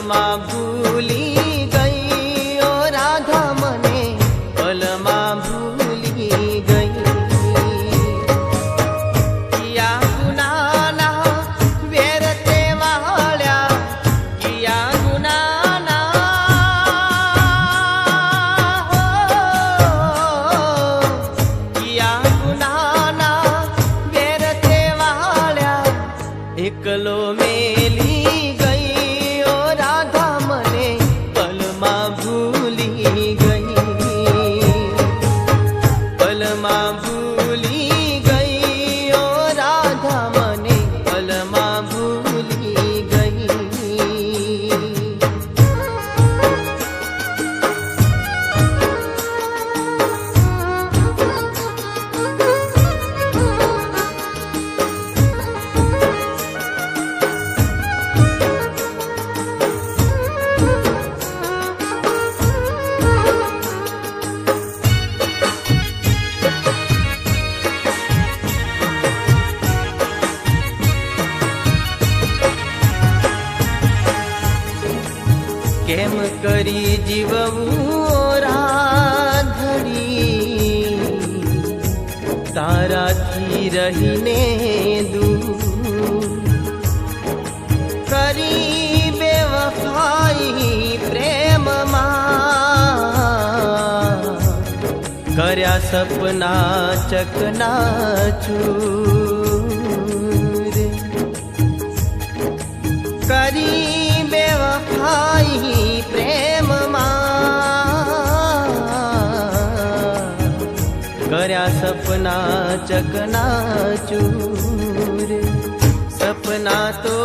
પલમાં ભૂલી ગઈ ઓ રાધા મને પલમાં ભૂલી ગઈ કિયા ગુનાના વેર તે વાળ્યા કિયા ગુનાના કિયા ગુનાના વેર તે વાળ્યા એકલો મેલી ગઈ ઓ રાધા મને પલમાં ભૂલી ગઈ પલમાં ભૂલી ગઈ ઓ રાધા મને પલમાં ભૂલી ગઈ કેમ કરી જીવવું રાધડી તારાથી રહીને દૂર કરી બેવફાઈ પ્રેમમાં કર્યા સપના ચકનાચૂર કરી બેવફાઈ કર્યા સપના ચકનાચૂર સપના તો